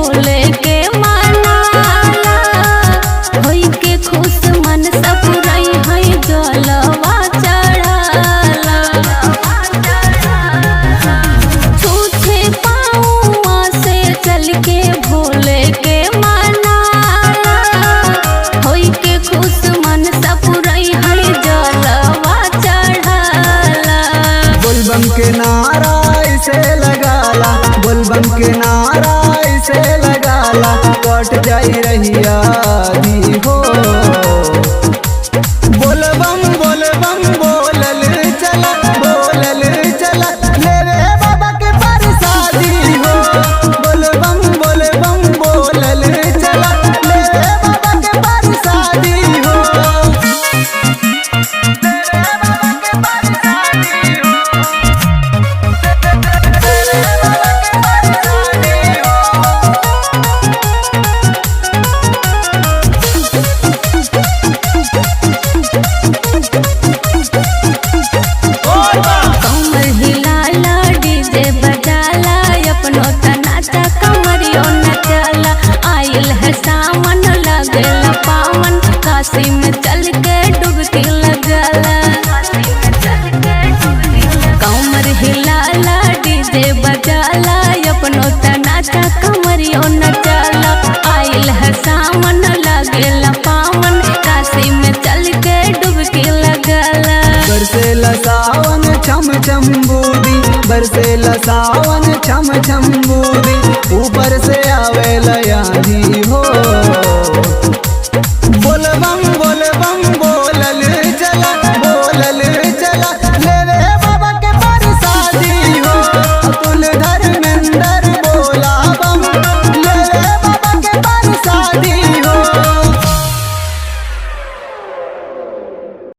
भोले के मनाला होई के खुश मन सपुरई है जलवा चढ़ाला छूछे पाँव से चल के भोले के मनाला होई के खुश मन सपुरई है जलवा चढ़ाला। बोलबम के नारा इसे लगाला, बोलबम के नारा इसे लगाला, कट जाई रहिया दी हो। बोलबम बोलबम बोलल चला, बोलल चला, लेवे बाबा के प्रसादी हो। बोलबम बोलबम बोलल चला, लेवे बाबा के प्रसादी हो। लेवे बाबा के प्रसादी हो। कमर हिलाला डीजे बजाला अपनो तनाचा कमरियो नचाला आइल है सावन लगेला पावन काशी में चल के डुबकी लगाला। कमर हिलाला डीजे बजाला अपनो तनाचा कमरियो नचाला आइल है सावन लगेला पावन काशी में चल के डुबकी लगाला। बरसेला सावन छम छम बूदी, बरसेला सावन छम छम बूदी, ऊपर से आवे लयानी हो।